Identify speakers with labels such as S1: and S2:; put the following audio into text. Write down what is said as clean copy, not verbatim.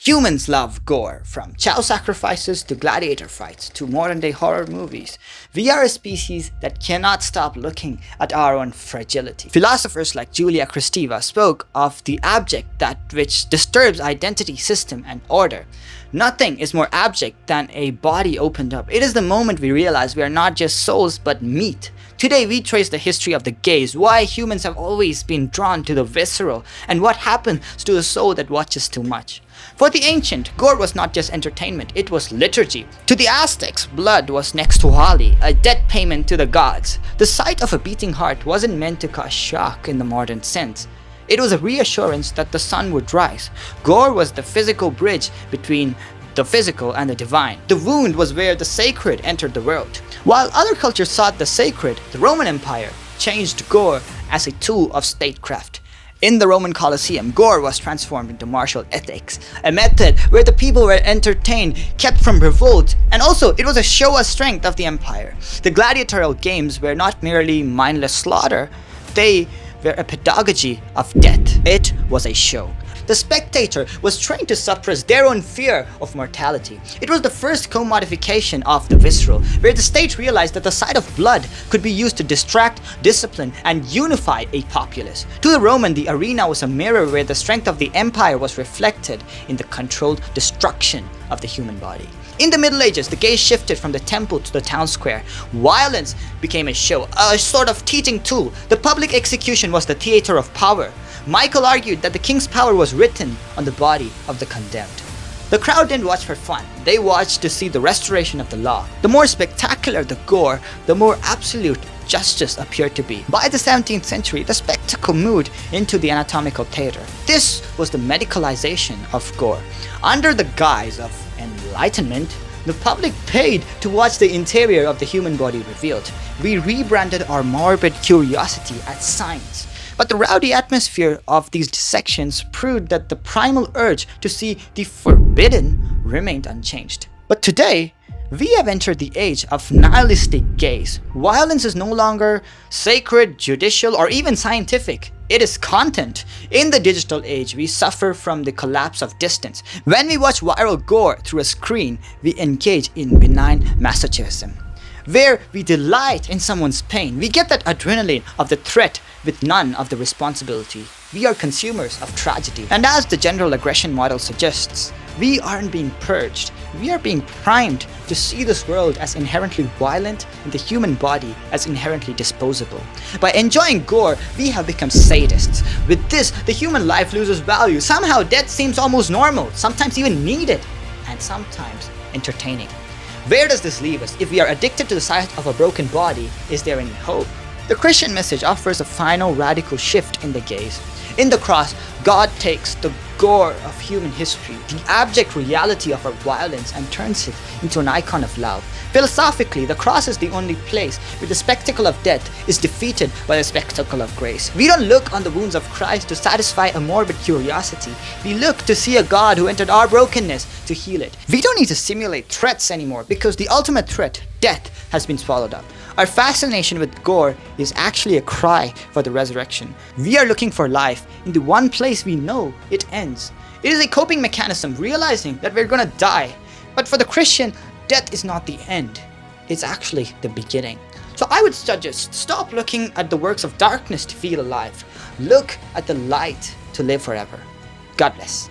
S1: Humans love gore, from child sacrifices to gladiator fights to modern-day horror movies. We are a species that cannot stop looking at our own fragility. Philosophers like Julia Kristeva spoke of the abject, that which disturbs identity, system, and order. Nothing is more abject than a body opened up. It is the moment we realize we are not just souls but meat. Today we trace the history of the gaze, why humans have always been drawn to the visceral, and what happens to a soul that watches too much. For the ancient, gore was not just entertainment, it was liturgy. To the Aztecs, blood was Nextlahualli, a debt payment to the gods. The sight of a beating heart wasn't meant to cause shock in the modern sense. It was a reassurance that the sun would rise. Gore was the physical bridge between the physical and the divine. The wound was where the sacred entered the world. While other cultures sought the sacred, the Roman Empire changed gore as a tool of statecraft. In the Roman Colosseum, gore was transformed into martial ethics, a method where the people were entertained, kept from revolt, and also it was a show of strength of the empire. The gladiatorial games were not merely mindless slaughter, they were a pedagogy of death. It was a show. The spectator was trained to suppress their own fear of mortality. It was the first commodification of the visceral, where the state realized that the sight of blood could be used to distract, discipline, and unify a populace. To the Roman, the arena was a mirror where the strength of the empire was reflected in the controlled destruction of the human body. In the Middle Ages, the gaze shifted from the temple to the town square. Violence became a show, a sort of teaching tool. The public execution was the theater of power. Michael argued that the king's power was written on the body of the condemned. The crowd didn't watch for fun, they watched to see the restoration of the law. The more spectacular the gore, the more absolute justice appeared to be. By the 17th century, the spectacle moved into the anatomical theater. This was the medicalisation of gore. Under the guise of enlightenment, the public paid to watch the interior of the human body revealed. We rebranded our morbid curiosity as science. But the rowdy atmosphere of these dissections proved that the primal urge to see the forbidden remained unchanged. But today, we have entered the age of nihilistic gaze. Violence is no longer sacred, judicial, or even scientific. It is content. In the digital age, we suffer from the collapse of distance. When we watch viral gore through a screen, we engage in benign masochism, where we delight in someone's pain. We get that adrenaline of the threat with none of the responsibility. We are consumers of tragedy. And as the general aggression model suggests, we aren't being purged. We are being primed to see this world as inherently violent and the human body as inherently disposable. By enjoying gore, we have become sadists. With this, the human life loses value. Somehow death seems almost normal, sometimes even needed, and sometimes entertaining. Where does this leave us? If we are addicted to the sight of a broken body, is there any hope? The Christian message offers a final radical shift in the gaze. In the cross, God takes the gore of human history, the abject reality of our violence, and turns it into an icon of love. Philosophically, the cross is the only place where the spectacle of death is defeated by the spectacle of grace. We don't look on the wounds of Christ to satisfy a morbid curiosity. We look to see a God who entered our brokenness to heal it. We don't need to simulate threats anymore because the ultimate threat, death, has been swallowed up. Our fascination with gore is actually a cry for the resurrection. We are looking for life in the one place we know it ends. It is a coping mechanism, realizing that we're gonna die. But for the Christian, death is not the end. It's actually the beginning. So I would suggest stop looking at the works of darkness to feel alive. Look at the light to live forever. God bless.